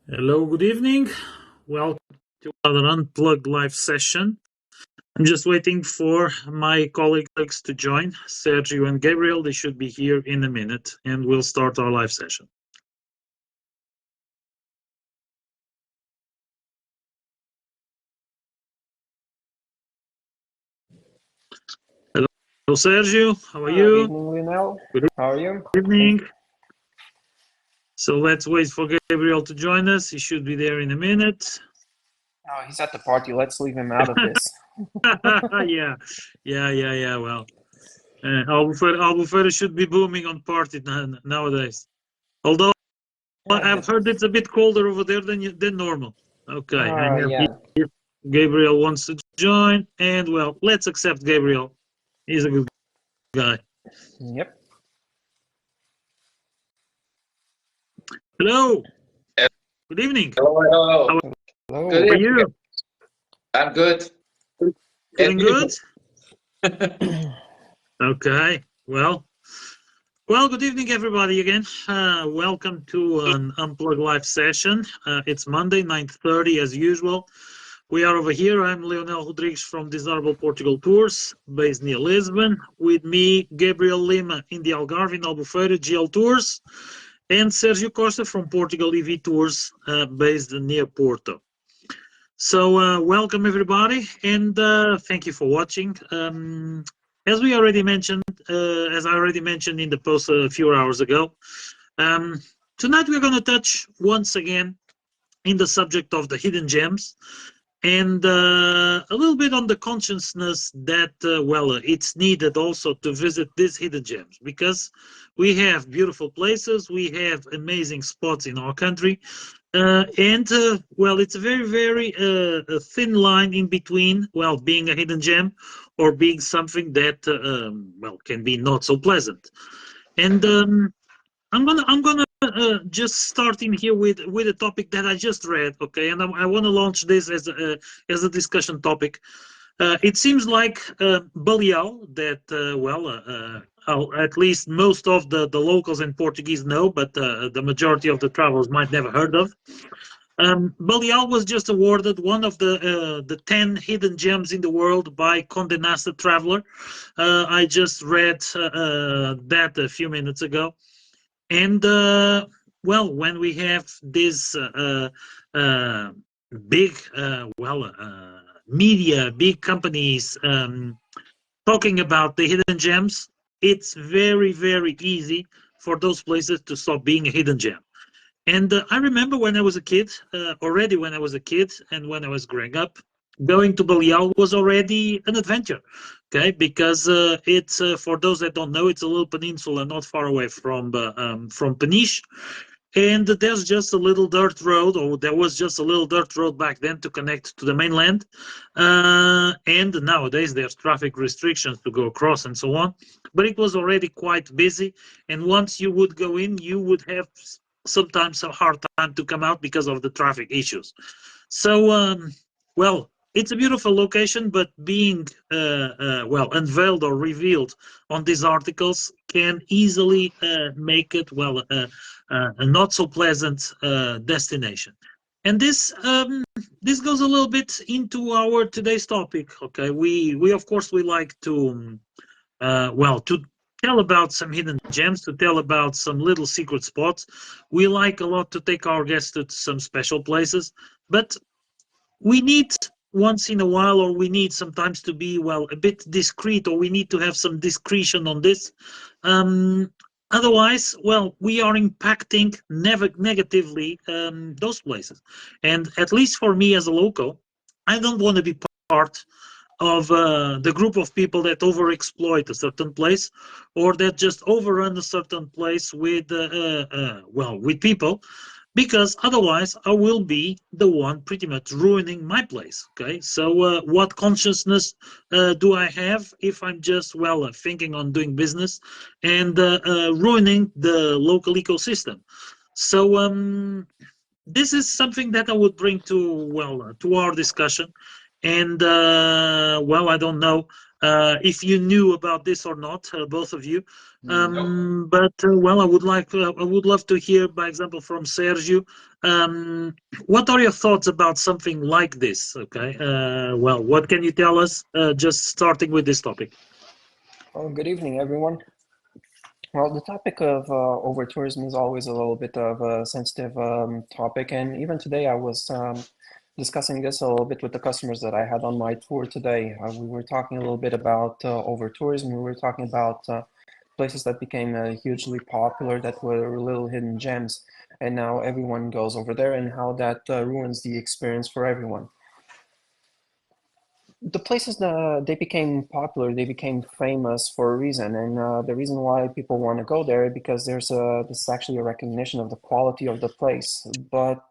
Hello, good evening. Welcome to another Unplugged live session. I'm just waiting for my colleagues to join, Sergio and Gabriel. They should be here in a minute, and we'll start our live session. Hello, Sergio. How are you? Evening, Lionel. Good How are you? evening. So let's wait for Gabriel to join us. He should be there in a minute. Oh, he's at the party. Let's leave him out of this. yeah. Well, Albufeira should be booming on party nowadays. Although I've heard it's a bit colder over there than normal. Okay, I have Yeah. Gabriel wants to join, and well, let's accept Gabriel. He's a good guy. Yep. Hello. Good evening. Hello. How Hello. Good are evening. you? I'm good. Feeling And you? good? Okay. Well, good evening, everybody. Again, welcome to an Unplugged live session. It's Monday, 9:30, as usual. We are over here. I'm Leonel Rodrigues from Desirable Portugal Tours, based near Lisbon. With me, Gabriel Lima in the Algarve, in Albufeira, GL Tours, and Sergio Costa from Portugal EV Tours, based near Porto. So, welcome everybody, and thank you for watching. As I already mentioned in the post a few hours ago, tonight we're going to touch once again in the subject of the hidden gems, and a little bit on the consciousness that it's needed also to visit these hidden gems, because we have beautiful places, we have amazing spots in our country, and it's a very thin line in between being a hidden gem or being something that can be not so pleasant. And I'm gonna just start in here with a topic that I just read, okay? And I want to launch this as a discussion topic. It seems like Baleal, that at least most of the locals and Portuguese know, but the majority of the travelers might never heard of. Baleal was just awarded one of the 10 hidden gems in the world by Condé Nast Traveler. I just read that a few minutes ago. And when we have this big, media, big companies talking about the hidden gems, it's very easy for those places to stop being a hidden gem. And I remember when I was a kid, already when I was a kid and when I was growing up, going to Baleal was already an adventure, okay? Because it's for those that don't know, it's a little peninsula not far away from Peniche, and there's just a little dirt road, or there was just a little dirt road back then to connect to the mainland. And nowadays there's traffic restrictions to go across and so on, but it was already quite busy. And once you would go in, you would have sometimes a hard time to come out because of the traffic issues. So, it's a beautiful location, but being unveiled or revealed on these articles can easily make it a not so pleasant destination. And this goes a little bit into our today's topic. Okay, we of course we like to to tell about some hidden gems, to tell about some little secret spots. We like a lot to take our guests to some special places, but we need once in a while, or we need sometimes to be a bit discreet, or we need to have some discretion on this. Otherwise, we are impacting negatively those places. And at least for me as a local, I don't want to be part of the group of people that overexploit a certain place, or that just overrun a certain place with with people, because otherwise I will be the one pretty much ruining my place. Okay, so what consciousness do I have if I'm just thinking on doing business and ruining the local ecosystem? So this is something that I would bring to our discussion. And I don't know, if you knew about this or not, both of you. Nope. But well, I would love to hear, by example, from Sergio. What are your thoughts about something like this? Okay. Well, what can you tell us? Just starting with this topic. Well, good evening, everyone. Well, the topic of over-tourism is always a little bit of a sensitive topic, and even today I was discussing this a little bit with the customers that I had on my tour today. We were talking a little bit about over-tourism. We were talking about places that became hugely popular that were little hidden gems, and now everyone goes over there, and how that ruins the experience for everyone. The places that they became popular, they became famous for a reason, and the reason why people want to go there because this is actually a recognition of the quality of the place. But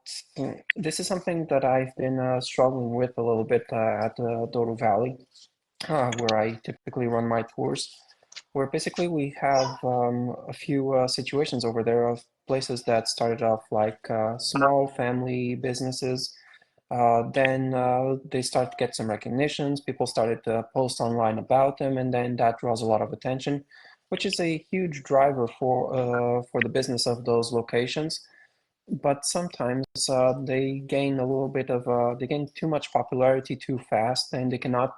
this is something that I've been struggling with a little bit at Douro Valley, where I typically run my tours, where basically we have a few situations over there of places that started off like small family businesses. Then they start to get some recognitions. People started to post online about them, and then that draws a lot of attention, which is a huge driver for the business of those locations. But sometimes they gain a little bit of they gain too much popularity too fast, and they cannot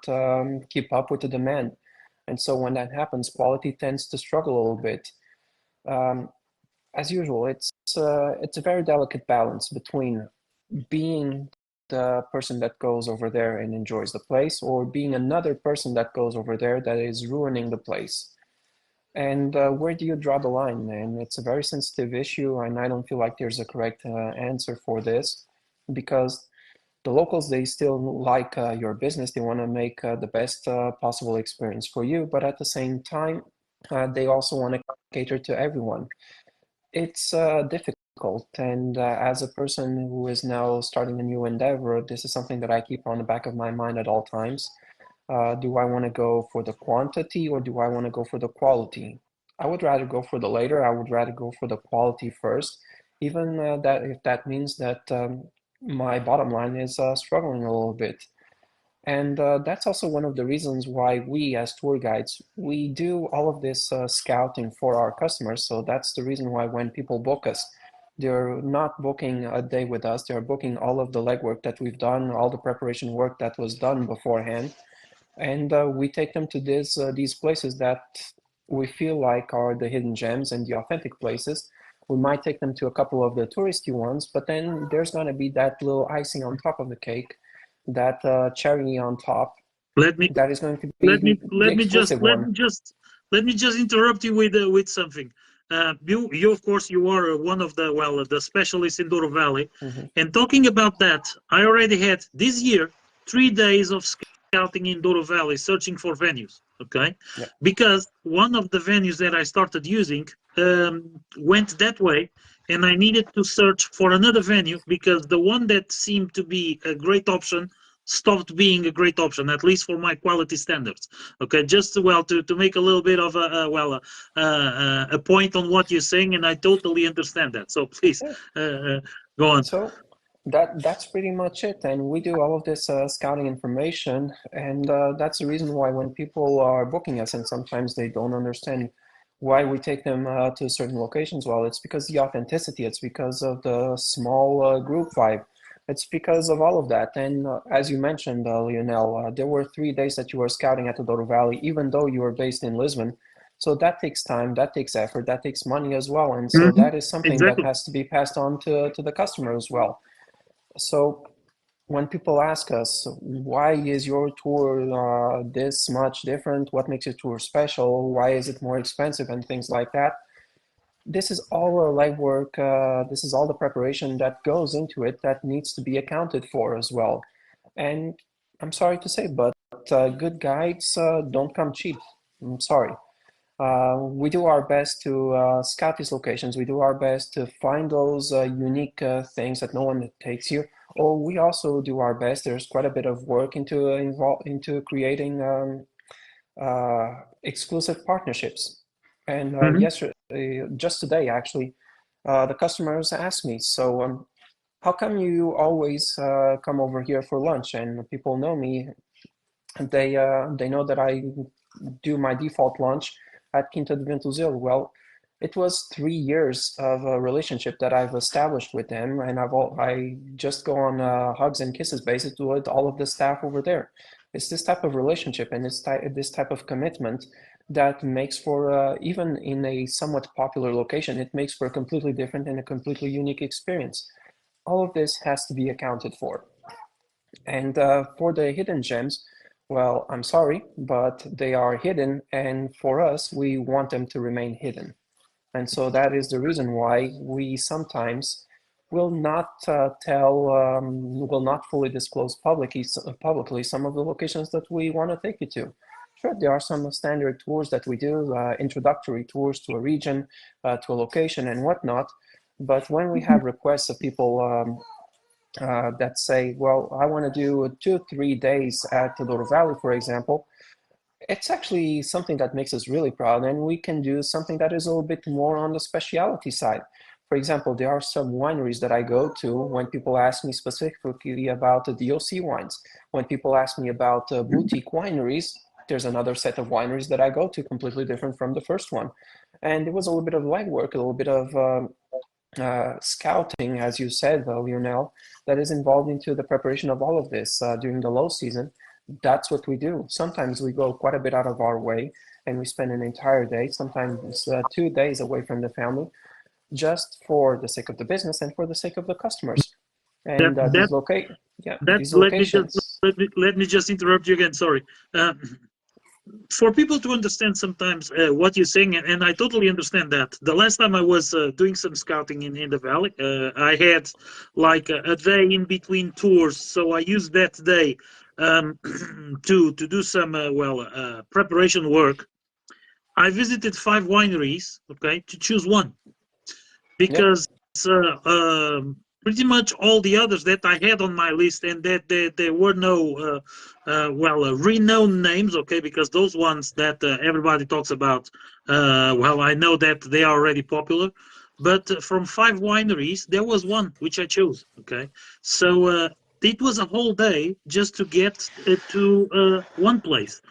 keep up with the demand. And so when that happens, quality tends to struggle a little bit. Um, as usual, it's a very delicate balance between being the person that goes over there and enjoys the place, or being another person that goes over there that is ruining the place. And where do you draw the line? And it's a very sensitive issue, and I don't feel like there's a correct answer for this, because the locals, they still like your business. They want to make the best possible experience for you, but at the same time, they also want to cater to everyone. It's difficult, and as a person who is now starting a new endeavor, this is something that I keep on the back of my mind at all times. Do I want to go for the quantity, or do I want to go for the quality? I would rather go for the later. I would rather go for the quality first, even that if that means that my bottom line is struggling a little bit. And that's also one of the reasons why we, as tour guides, we do all of this scouting for our customers. So that's the reason why when people book us, they're not booking a day with us. They're booking all of the legwork that we've done, all the preparation work that was done beforehand, and we take them to these places that we feel like are the hidden gems and the authentic places. We might take them to a couple of the touristy ones, but then there's going to be that little icing on top of the cake, that cherry on top, Let me that is going to be the exclusive one. let me just interrupt you with something. You of course you are one of the the specialists in Douro Valley, Mhm. and talking about that, I already had this year 3 days of scouting in Douro Valley, searching for venues. Okay, Yeah. because one of the venues that I started using went that way, and I needed to search for another venue because the one that seemed to be a great option stopped being a great option, at least for my quality standards. Okay, just to make a little bit of a point on what you're saying, and I totally understand that. So please Yeah. go on. So that's pretty much it. And we do all of this scouting information, and that's the reason why when people are booking us, and sometimes they don't understand why we take them to certain locations, well, it's because the authenticity, it's because of the small group vibe, it's because of all of that. And as you mentioned, Lionel, there were 3 days that you were scouting at the Douro Valley, even though you were based in Lisbon. So that takes time, that takes effort, that takes money as well. And so Mhm. that is something that Exactly. has to be passed on to the customer as well. So when people ask us, why is your tour this much different? What makes your tour special? Why is it more expensive and things like that? This is all a legwork. This is all the preparation that goes into it that needs to be accounted for as well. And I'm sorry to say, but good guides don't come cheap. I'm sorry. We do our best to scout these locations. We do our best to find those unique things that no one takes you. Or we also do our best. There's quite a bit of work into creating exclusive partnerships. And Mhm. yesterday, just today actually, the customers asked me, so how come you always come over here for lunch? And people know me. they know that I do my default launch at Quinta de Ventuzil. Well, it was 3 years of a relationship that I've established with them, and I just go on hugs and kisses basis with all of the staff over there. It's this type of relationship and this type of commitment that makes for even in a somewhat popular location, it makes for a completely different and a completely unique experience. All of this has to be accounted for. And for the hidden gems, well, I'm sorry, but they are hidden, and for us, we want them to remain hidden. And so that is the reason why we sometimes will not fully disclose publicly some of the locations that we want to take you to. Sure, there are some standard tours that we do, introductory tours to a region, to a location, and whatnot. But when we have requests of people that say, well, I want to do 2, 3 days at the Douro Valley, for example, it's actually something that makes us really proud, and we can do something that is a little bit more on the specialty side. For example, there are some wineries that I go to when people ask me specifically about the DOC wines. When people ask me about boutique wineries, there's another set of wineries that I go to completely different from the first one. And it was a little bit of legwork, a little bit of scouting, as you said, Lionel, that is involved into the preparation of all of this during the low season. That's what we do. Sometimes we go quite a bit out of our way and we spend an entire day, sometimes 2 days away from the family, just for the sake of the business and for the sake of the customers. And these locations. Let me just interrupt you again. Sorry. For people to understand sometimes what you're saying, and I totally understand that. The last time I was doing some scouting in the valley, I had like a day in between tours, so I used that day to do some preparation work. I visited 5 wineries, okay, to choose one, because pretty much all the others that I had on my list, and that there were no renowned names, okay, because those ones that everybody talks about, I know that they are already popular, but from 5 wineries, there was one which I chose, okay, so it was a whole day just to get to one place.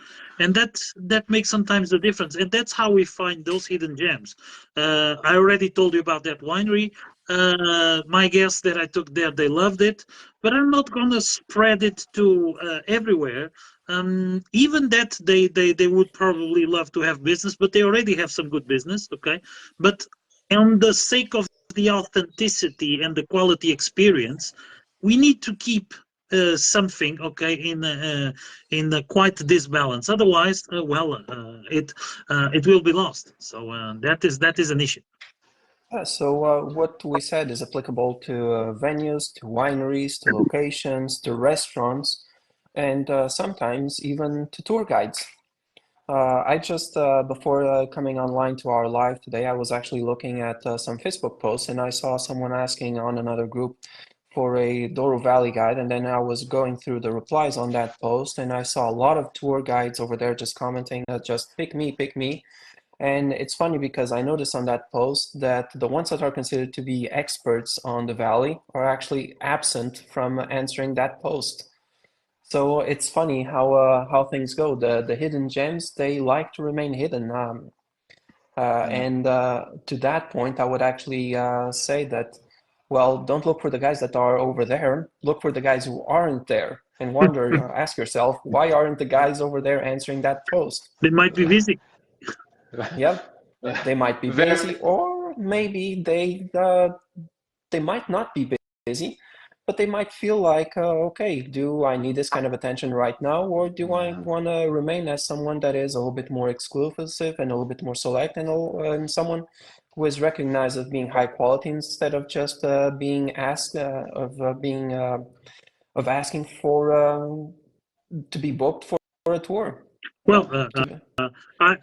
And that makes sometimes the difference, and that's how we find those hidden gems. I already told you about that winery. My guests that I took there, they loved it, but I'm not gonna spread it to everywhere. Even that they would probably love to have business, but they already have some good business, okay? But on the sake of the authenticity and the quality experience, we need to keep something, okay, in quite this balance. Otherwise, it will be lost. So that is an issue. So what we said is applicable to venues, to wineries, to locations, to restaurants, and sometimes even to tour guides. I just, before coming online to our live today, I was actually looking at some Facebook posts, and I saw someone asking on another group for a Douro Valley guide, and then I was going through the replies on that post, and I saw a lot of tour guides over there just commenting, just pick me, pick me. And it's funny because I noticed on that post that the ones that are considered to be experts on the valley are actually absent from answering that post. So it's funny how things go. The hidden gems, they like to remain hidden. And to that point, I would actually say that, well, don't look for the guys that are over there. Look for the guys who aren't there, and wonder, ask yourself, why aren't the guys over there answering that post? They might be busy. Yep, they might be busy, or maybe they might not be busy, but they might feel like, okay, do I need this kind of attention right now, or do I want to remain as someone that is a little bit more exclusive and a little bit more select, and someone who is recognized as being high quality instead of just being asked of asking for to be booked for a tour. Well,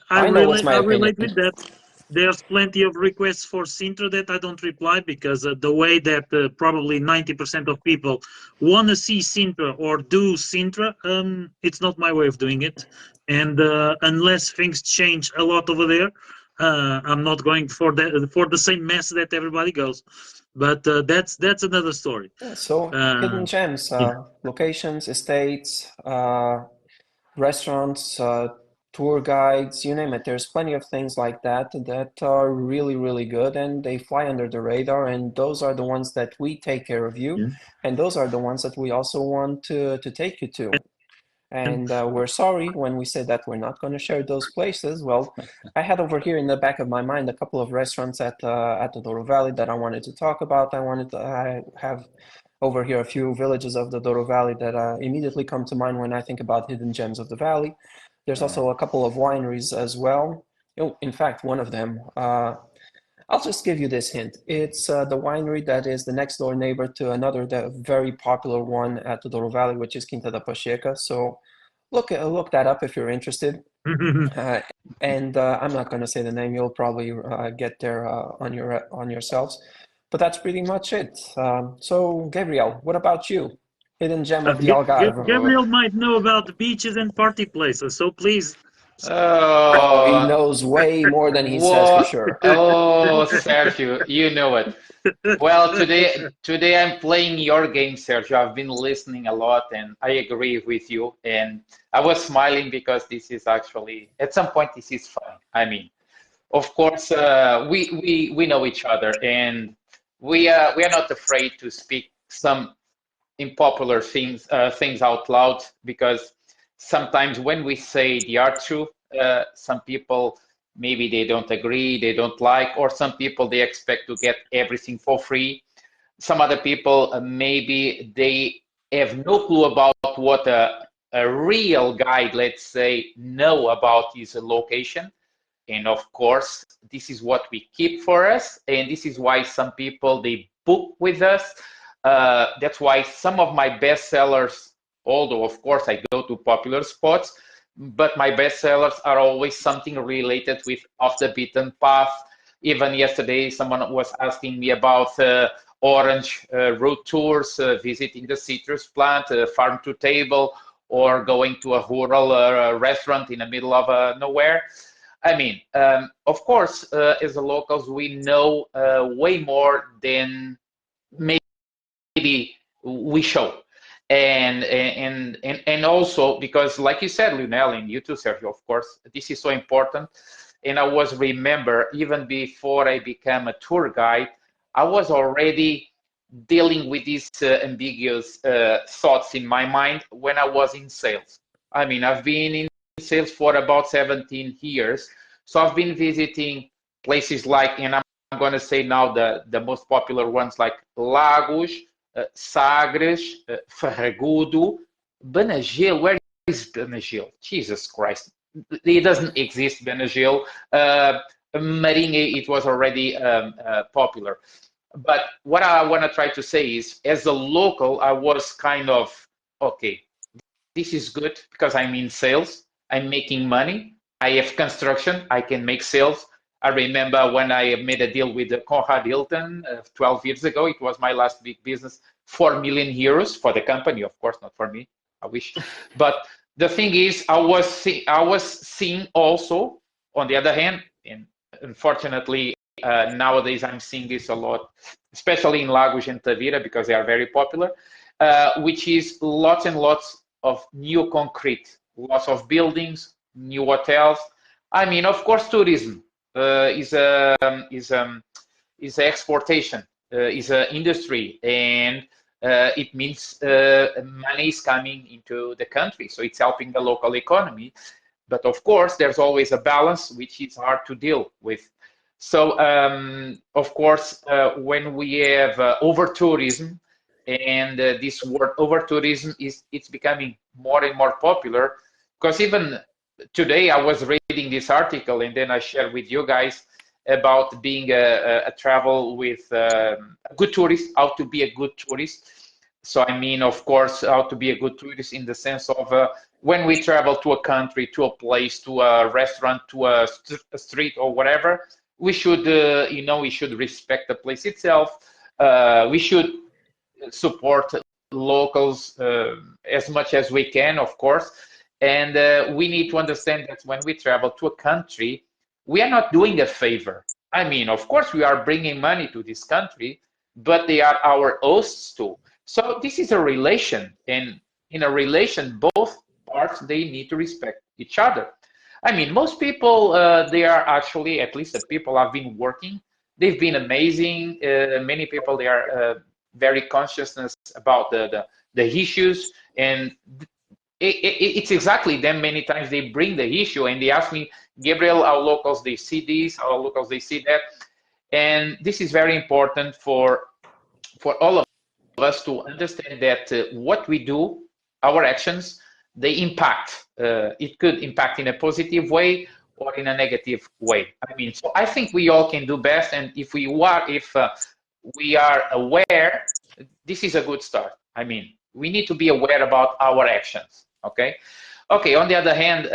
I know what's my relate opinion. with that. There's plenty of requests for Sintra that I don't reply because the way that probably 90% of people want to see Sintra or do Sintra, it's not my way of doing it. And unless things change a lot over there, I'm not going for the same mess that everybody goes. But that's another story. Yeah, so hidden gems, locations, estates, restaurants, tour guides, you name it. There's plenty of things like that that are really, really good and they fly under the radar. And those are the ones that we take care of you. Yeah. And those are the ones that we also want to take you to. And we're sorry when we say that we're not going to share those places. Well, I had over here in the back of my mind a couple of restaurants at the Douro Valley that I wanted to talk about. I have over here a few villages of the Douro Valley that immediately come to mind when I think about hidden gems of the valley. There's also a couple of wineries as well. Oh, in fact, one of them. I'll just give you this hint. It's the winery that is the next door neighbor to another very popular one at the Douro Valley, which is Quinta da Pacheca. So look that up if you're interested. Uh, and I'm not going to say the name. You'll probably get there on yourselves. But that's pretty much it. So Gabriel, what about you? Hidden gem of the Algarve. Gabriel might know about the beaches and party places, so please. Oh, he Oh, knows way more than he says for what? sure. Oh, Sergio, you know it. Well, today I'm playing your game, Sergio. I've been listening a lot, and I agree with you. And I was smiling because this is actually, at some point, this is fun. I mean, of course, we know each other, and we are not afraid to speak some unpopular things out loud because sometimes when we say the art truth, some people maybe they don't agree, they don't like, or some people they expect to get everything for free. Some other people maybe they have no clue about what a real guide, let's say, know about his location. And of course, this is what we keep for us. And this is why some people, they book with us. That's why some of my best sellers, although of course I go to popular spots, but my best sellers are always something related with off the beaten path. Even yesterday, someone was asking me about orange route tours, visiting the citrus plant, farm to table, or going to a rural restaurant in the middle of nowhere. I mean, of course, as the locals, we know way more than maybe we show. And also because, like you said, Lionel, and you too, Sergio, of course, this is so important. And I was remember even before I became a tour guide, I was already dealing with these ambiguous thoughts in my mind when I was in sales. I mean, I've been in sales for about 17 years. So I've been visiting places like, and I'm going to say now the most popular ones like Lagos, Sagres, Farragudo, Benagil. Where is Benagil? Jesus Christ. It doesn't exist, Benagil. Maringue, it was already popular. But what I want to try to say is, as a local, I was kind of, okay, this is good because I'm in sales, I'm making money, I have construction, I can make sales. I remember when I made a deal with the Conrad Hilton 12 years ago, it was my last big business, 4 million euros for the company, of course, not for me, I wish. But the thing is, I was seeing also, on the other hand, and unfortunately, nowadays I'm seeing this a lot, especially in Lagos and Tavira, because they are very popular, which is lots and lots of new concrete, lots of buildings, new hotels. I mean, of course, tourism is exportation, is an industry, and it means money is coming into the country, so it's helping the local economy. But of course, there's always a balance, which is hard to deal with. So, of course, when we have over tourism, and this word over tourism it's becoming more and more popular, because even today I was reading this article and then I shared with you guys about being a travel with a good tourist, how to be a good tourist. So I mean, of course, how to be a good tourist in the sense of when we travel to a country, to a place, to a restaurant, to a street or whatever, we should, we should respect the place itself. We should support locals as much as we can, of course. And we need to understand that when we travel to a country, we are not doing a favor. I mean, of course, we are bringing money to this country, but they are our hosts too. So this is a relation, and in a relation, both parts, they need to respect each other. I mean, most people, they are actually, at least the people I've been working, they've been amazing. Many people, they are very consciousness about the issues, and it's exactly them. Many times they bring the issue and they ask me, Gabriel, our locals, they see this, our locals, they see that. And this is very important for all of us to understand that what we do, our actions, they impact. It could impact in a positive way or in a negative way. I mean, so I think we all can do best, and if we are aware, this is a good start. I mean, we need to be aware about our actions. Okay. Okay. On the other hand,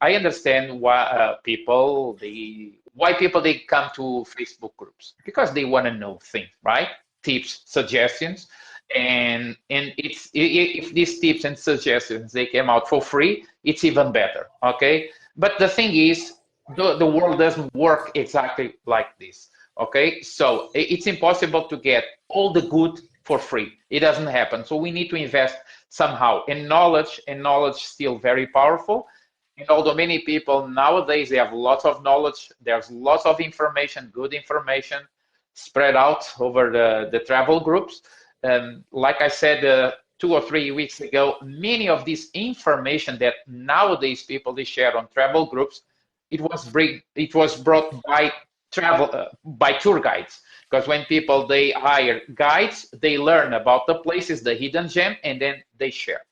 I understand why people they come to Facebook groups, because they want to know things, right? Tips, suggestions, and if these tips and suggestions they came out for free, it's even better. Okay. But the thing is, the world doesn't work exactly like this. Okay. So it's impossible to get all the good for free. It doesn't happen. So we need to invest somehow in knowledge, and knowledge is still very powerful. And although many people nowadays, they have lots of knowledge, there's lots of information, good information spread out over the travel groups. Like I said 2 or 3 weeks ago, many of this information that nowadays people they share on travel groups, it was brought by by tour guides. Because when people they hire guides, they learn about the places, the hidden gem, and then they share.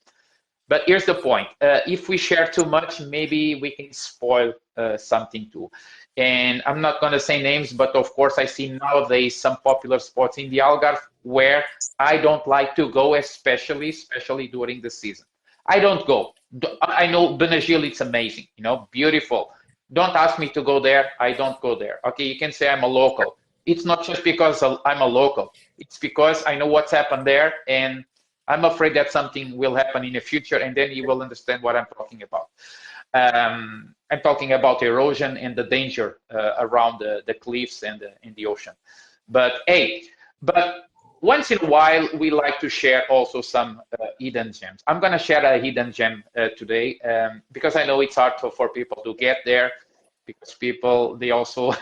But here's the point: if we share too much, maybe we can spoil something too. And I'm not going to say names, but of course I see nowadays some popular spots in the Algarve where I don't like to go, especially during the season. I don't go. I know Benagil, it's amazing, you know, beautiful. Don't ask me to go there. I don't go there. Okay, you can say I'm a local. It's not just because I'm a local. It's because I know what's happened there, and I'm afraid that something will happen in the future, and then you will understand what I'm talking about. I'm talking about erosion and the danger around the cliffs and in the ocean. But hey, once in a while, we like to share also some hidden gems. I'm going to share a hidden gem today because I know it's hard for people to get there, because people, they also,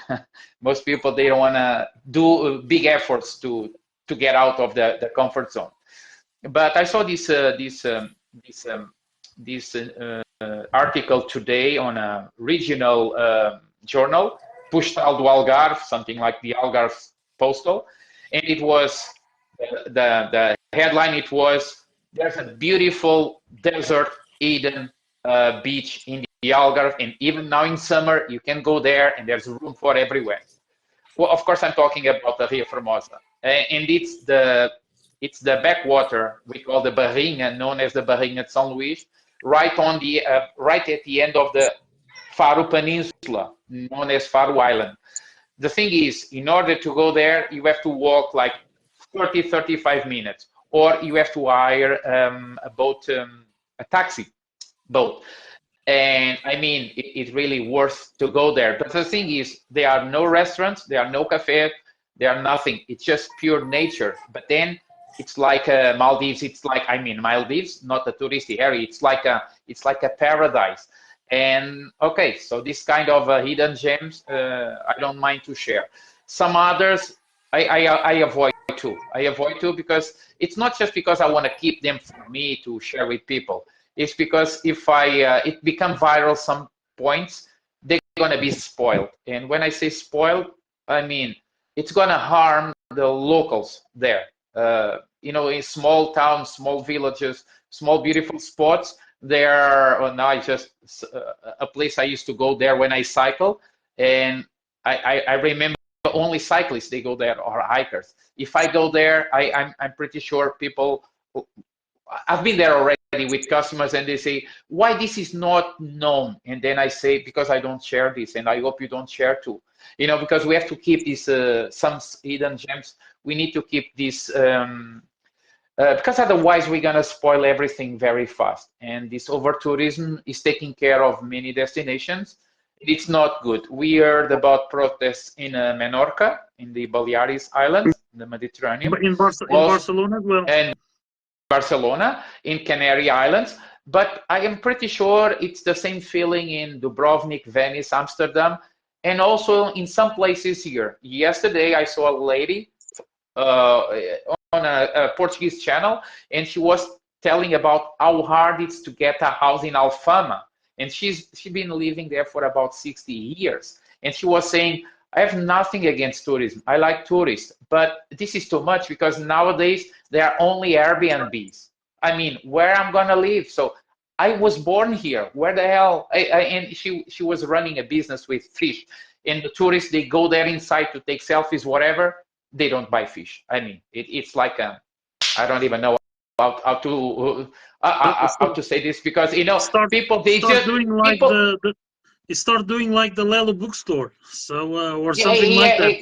most people, they don't want to do big efforts to get out of the comfort zone. But I saw this article today on a regional journal, Postal do Algarve, something like the Algarve Postal, and it was the headline. It was, "There's a beautiful desert hidden beach in the Algarve, and even now in summer you can go there, and there's room for everywhere." Well, of course, I'm talking about the Rio Formosa, and it's the backwater we call the Barrinha, known as the Barrinha de São Luís, right at the end of the Faro Peninsula, known as Faro Island. The thing is, in order to go there, you have to walk like 35 minutes, or you have to hire a boat, a taxi boat. And I mean, it's really worth to go there. But the thing is, there are no restaurants, there are no cafes, there are nothing. It's just pure nature. But then it's like Maldives. It's like, I mean, Maldives, not a touristy area. It's like a paradise. And okay, so this kind of hidden gems, I don't mind to share. Some others, I avoid too. I avoid too, because it's not just because I want to keep them for me to share with people. It's because if it become viral some points, they're gonna be spoiled. And when I say spoiled, I mean it's gonna harm the locals there. You know, in small towns, small villages, small beautiful spots, there are, well, now I just a place I used to go there when I cycle, and I remember only cyclists they go there, or hikers. If I go there, I'm pretty sure people. I've been there already with customers, and they say, why this is not known? And then I say, because I don't share this, and I hope you don't share too. You know, because we have to keep these some hidden gems. We need to keep this because otherwise we're gonna spoil everything very fast. And this over tourism is taking care of many destinations. It's not good. We heard about protests in Menorca, in the Balearic Islands, the Mediterranean. In Barcelona as well. And Barcelona, in Canary Islands. but I am pretty sure it's the same feeling in Dubrovnik, Venice, Amsterdam, and also in some places here. Yesterday, I saw a lady uh, on a Portuguese channel, and she was telling about how hard it's to get a house in Alfama, and she's been living there for about 60 years, and she was saying, I have nothing against tourism. I like tourists, but this is too much because nowadays there are only Airbnbs. I mean, where I'm gonna live? So I was born here. Where the hell? And she was running a business with fish, and the tourists they go there inside to take selfies, whatever. They don't buy fish. I mean, it's like I don't even know how to say this because people they start just doing like people you start doing like the Lelo bookstore, so or yeah something like that.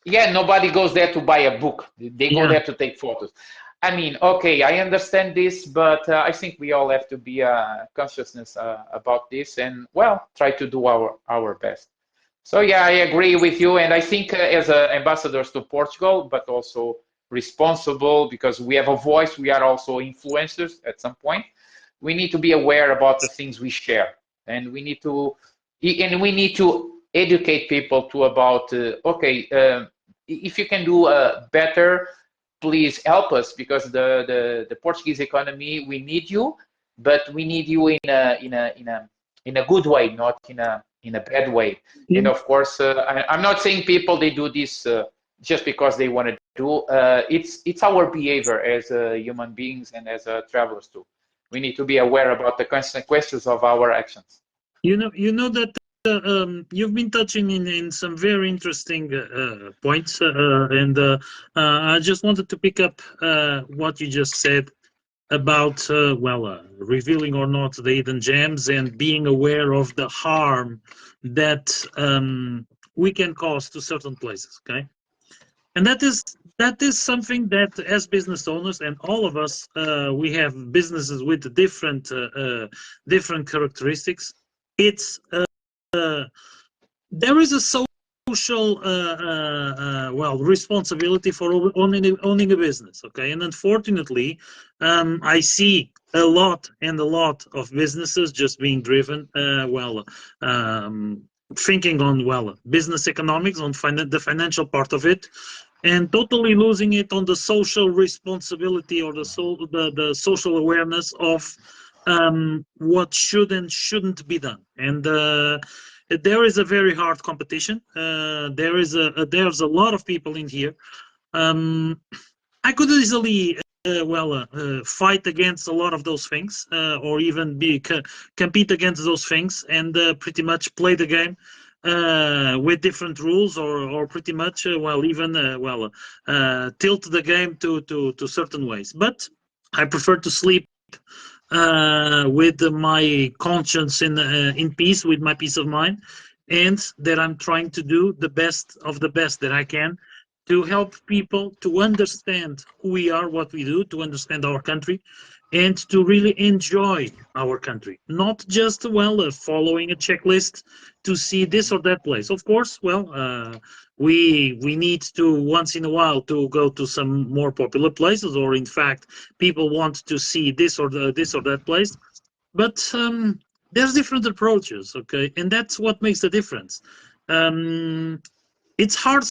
yeah, nobody goes there to buy a book. They go Yeah. there to take photos. I mean, okay, I understand this, but I think we all have to be consciousness about this and well, try to do our best. So yeah, I agree with you, and I think as ambassadors to Portugal, but also responsible because we have a voice. We are also influencers at some point. We need to be aware about the things we share, and we need to educate people too about okay, if you can do better, please help us because the Portuguese economy we need you, but we need you in a good way, not in a bad way. And of course, I'm not saying people they do this just because they want to do. It's our behavior as human beings and as travelers too. We need to be aware about the consequences of our actions. You know that you've been touching in some very interesting points, and I just wanted to pick up what you just said about revealing or not the hidden gems and being aware of the harm that we can cause to certain places. Okay, and that is something that as business owners and all of us we have businesses with different characteristics. It's there is a social responsibility for owning a business. Okay, and unfortunately I see a lot of businesses just being driven thinking on business economics, on the financial part of it, and totally losing it on the social responsibility or the social awareness of what should and shouldn't be done. And there is a very hard competition. There's a lot of people in here. I could easily fight against a lot of those things, or even compete against those things, and pretty much play the game with different rules, or pretty much tilt the game to certain ways. But I prefer to sleep with my conscience in peace, with my peace of mind, and that I'm trying to do the best of the best that I can to help people to understand who we are, what we do, to understand our country, and to really enjoy our country, not just following a checklist to see this or that place. Of course, we need to once in a while to go to some more popular places, or in fact people want to see this or that place, but there's different approaches. Okay, and that's what makes the difference. It's hard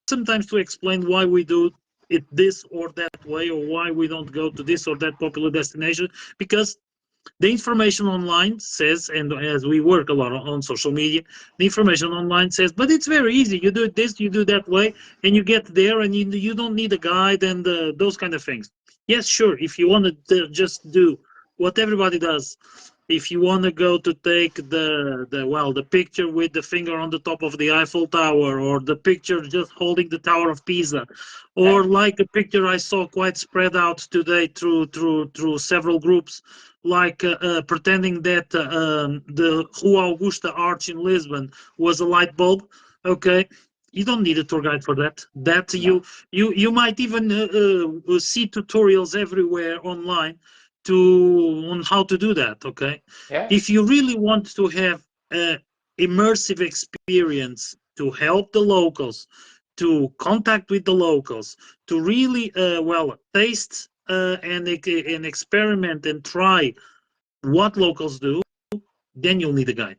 sometimes to explain why we do it this or that way, or why we don't go to this or that popular destination, because the information online says, and as we work a lot on social media, the information online says, but it's very easy. You do it this, you do that way, and you get there, and you don't need a guide and those kind of things. Yes, sure. If you want to just do what everybody does, if you want to go to take the picture with the finger on the top of the Eiffel Tower, or the picture just holding the Tower of Pisa, or like a picture I saw quite spread out today through several groups, like pretending that the Rua Augusta Arch in Lisbon was a light bulb. Okay, you don't need a tour guide for that. You might even see tutorials everywhere online on how to do that. Okay, if you really want to have an immersive experience, to help the locals, to contact with the locals, to really taste and experiment and try what locals do, then you'll need a guide.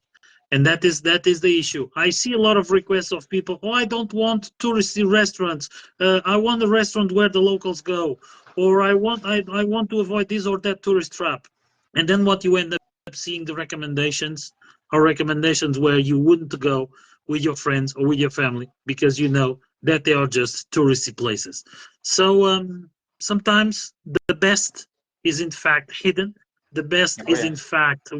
And that is the issue. I see a lot of requests of people, I don't want touristy restaurants. I want a restaurant where the locals go, or I want to avoid this or that tourist trap. And then what you end up seeing, the recommendations are recommendations where you wouldn't go with your friends or with your family, because you know that they are just touristy places. So sometimes the best is in fact hidden. The best is in fact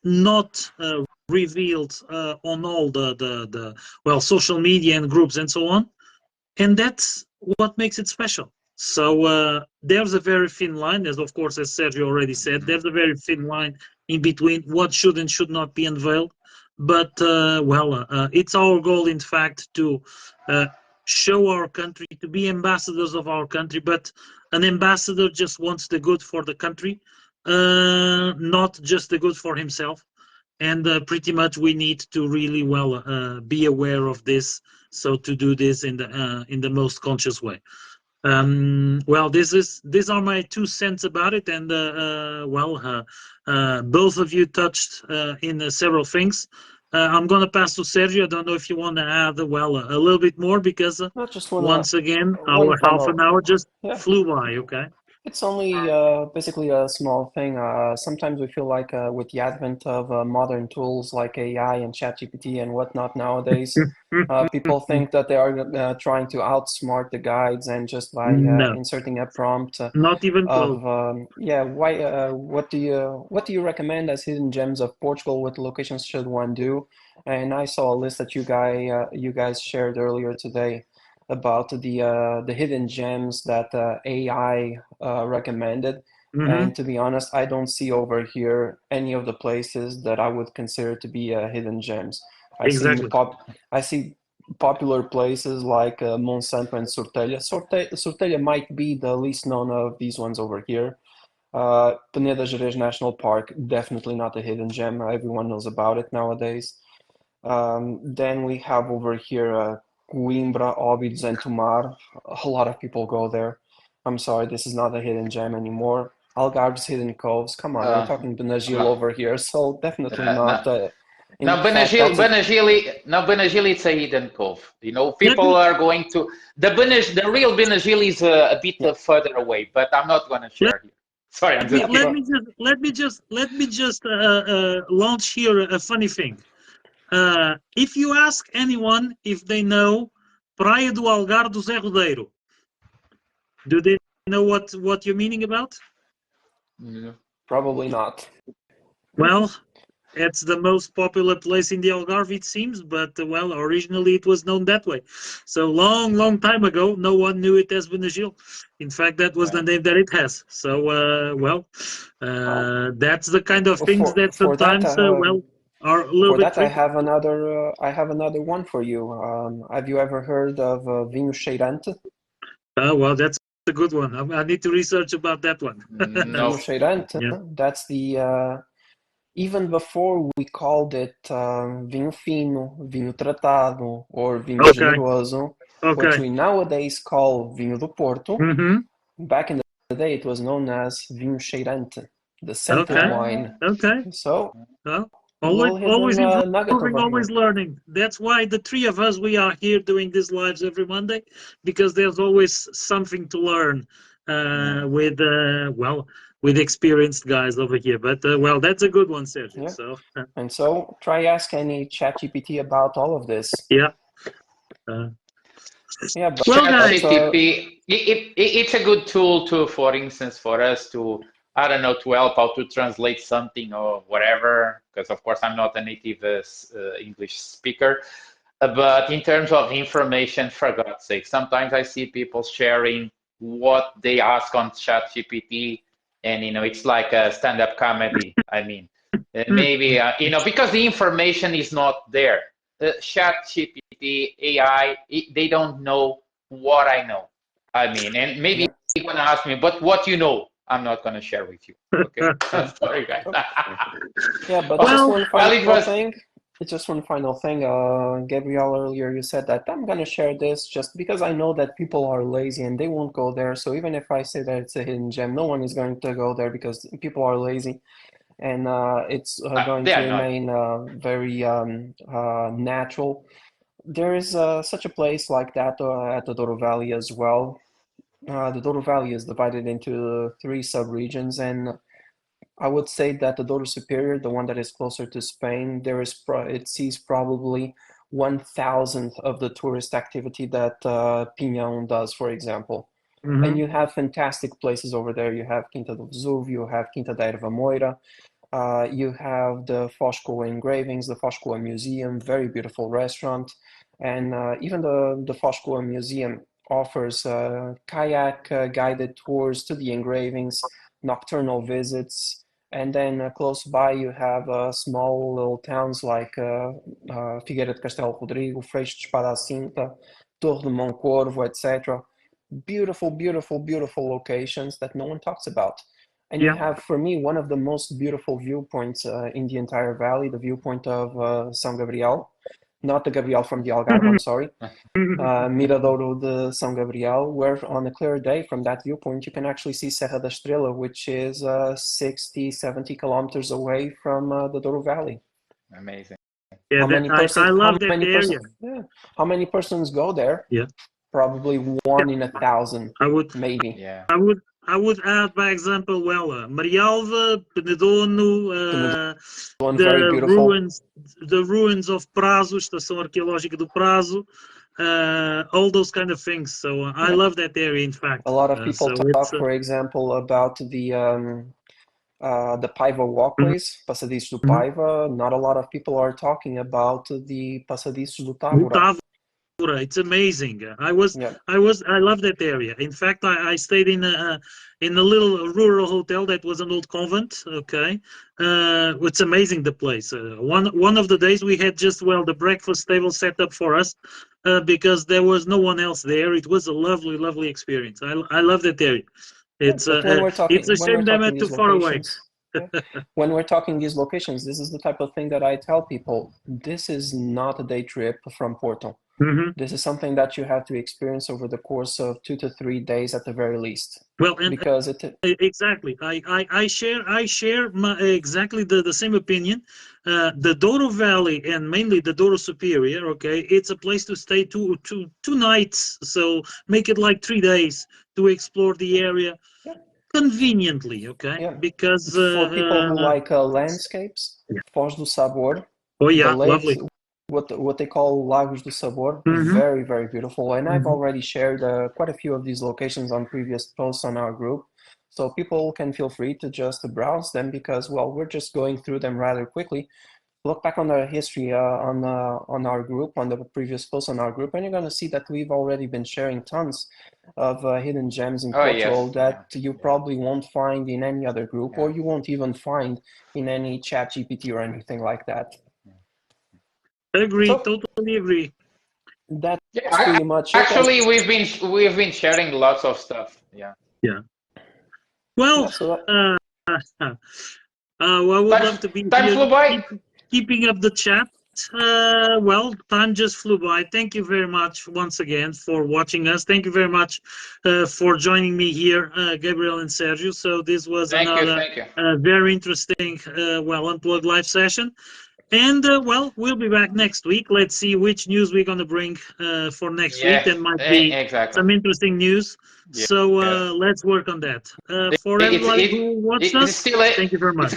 not revealed on all the social media and groups and so on, and that's what makes it special. So there's a very thin line, as Sergio already said, there's a very thin line in between what should and should not be unveiled. But it's our goal, in fact, to show our country, to be ambassadors of our country. But an ambassador just wants the good for the country, not just the good for himself. And pretty much we need to really be aware of this, so to do this in the most conscious way. These are my 2 cents about it, and both of you touched in several things. I'm going to pass to Sergio. I don't know if you want to add a little bit more, because once again our half an hour just flew by. Okay. It's only basically a small thing. Sometimes we feel like with the advent of modern tools like AI and ChatGPT and whatnot nowadays, people think that they are trying to outsmart the guides, and just by inserting a prompt not even close. What do you recommend as hidden gems of Portugal? What locations should one do? And I saw a list that you guys shared earlier today about the hidden gems that AI recommended. And to be honest, I don't see over here any of the places that I would consider to be hidden gems. I see popular places like Monsanto and Sortelha. Sortelha might be the least known of these ones over here. Peneda Gerês National Park, definitely not a hidden gem. Everyone knows about it nowadays. Then we have over here Coimbra, Óbidos, and Tomar. A lot of people go there. I'm sorry, this is not a hidden gem anymore. Algarve's hidden coves. Come on, we're talking Benagil over here, so definitely not. Benagil, it's a hidden cove. You know, people are going to the real Benagil is a bit further away, but I'm not going to share here. Sorry, let me just launch here a funny thing. If you ask anyone if they know Praia do Algarve do Zé Rodeiro, do they know what you're meaning about? Probably not. Well, it's the most popular place in the Algarve, it seems, but originally it was known that way. So long time ago, no one knew it as Benagil. In fact, that was the name that it has. So that's the kind of things that sometimes are a little bit. I have another one for you. Have you ever heard of Vinho Cheirante? That's a good one. I need to research about that one. Vinho Cheirante. That's the even before we called it vinho fino, vinho tratado, or vinho generoso, what we nowadays call vinho do Porto. Back in the day, it was known as vinho cheirante, the scented wine. So. Always improving, always learning. That's why the 3 of us, we are here doing these lives every Monday, because there's always something to learn with experienced guys over here. But that's a good one, Sergio. Yeah. So try ask any ChatGPT about all of this. Yeah. ChatGPT, it's a good tool to, for instance, for us to, I don't know, to help out to translate something or whatever, because of course I'm not a native English speaker. But in terms of information, for God's sake, sometimes I see people sharing what they ask on ChatGPT, and it's like a stand-up comedy. I mean, maybe because the information is not there. ChatGPT, AI, they don't know what I know. I mean, and maybe you're gonna ask me, but what you know, I'm not going to share with you. Okay. Sorry, guys. But just one final thing. Just one final thing, Gabrielle, earlier you said that I'm going to share this just because I know that people are lazy and they won't go there. So even if I say that it's a hidden gem, no one is going to go there because people are lazy, and it's going They to are not. remain very natural. There is such a place like that at the Douro Valley as well. The Douro Valley is divided into three subregions, and I would say that the Douro Superior, the one that is closer to Spain, it sees probably 1,000th of the tourist activity that Pinhão does, for example. And you have fantastic places over there. You have Quinta do Vesúvio, you have Quinta da Erva Moira, you have the Foscoa engravings, the Foscoa Museum, very beautiful restaurant. And even the Foscoa Museum offers kayak guided tours to the engravings, nocturnal visits. And then close by, you have small little towns like Figueira de Castelo Rodrigo, Freixo de Espada à Cinta, Torre de Moncorvo, etc. Beautiful, beautiful, beautiful locations that no one talks about. And you have, for me, one of the most beautiful viewpoints in the entire valley, the viewpoint of São Gabriel. Not the Gabriel from the Algarve, I'm sorry. Miradouro de São Gabriel, where on a clear day from that viewpoint, you can actually see Serra da Estrela, which is 60, 70 kilometers away from the Douro Valley. Amazing. Yeah, I love that area. How many persons go there? Yeah. Probably one in 1,000, maybe. Yeah. I would add, by example, Marialva, Penedono, the ruins of Prazo, Estação Arqueológica do Prazo, all those kind of things. So I love that area, in fact. A lot of people talk, for example, about the Paiva walkways, Passadiços do Paiva. Not a lot of people are talking about the Passadiços do Távora. It's amazing. I love that area. In fact, I stayed in a little rural hotel that was an old convent. Okay, it's amazing, the place. One of the days we had just the breakfast table set up for us because there was no one else there. It was a lovely, lovely experience. I love that area. It's it's a shame they went too far away. When we're talking these locations, this is the type of thing that I tell people. This is not a day trip from Porto. This is something that you have to experience over the course of 2 to 3 days at the very least. Well, and because exactly, I share exactly the same opinion. The Douro Valley and mainly the Douro Superior. Okay, it's a place to stay two nights. So make it like 3 days to explore the area conveniently. Okay, because for people who like landscapes, Foz do Sabor. Oh yeah, lovely. What they call Lagos do Sabor, very, very beautiful. And I've already shared quite a few of these locations on previous posts on our group. So people can feel free to just browse them because, well, we're just going through them rather quickly. Look back on the history on our group, on the previous posts on our group, and you're going to see that we've already been sharing tons of hidden gems in Portugal that you probably won't find in any other group, or you won't even find in any chat GPT or anything like that. Agree, totally agree. That's pretty much it. Actually, we've been sharing lots of stuff. Yeah. Well, I would love to be time flew by. Keeping up the chat. Well, time just flew by. Thank you very much once again for watching us. Thank you very much for joining me here, Gabriel and Sergio. So this was another very interesting, Unplugged live session. And, we'll be back next week. Let's see which news we're going to bring for next week. There might be some interesting news. So let's work on that. For everybody who watched us, thank you very much.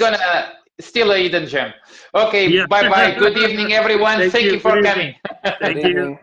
It's still a hidden gem. Okay, bye-bye. Good evening, everyone. Thank you for coming. Thank you.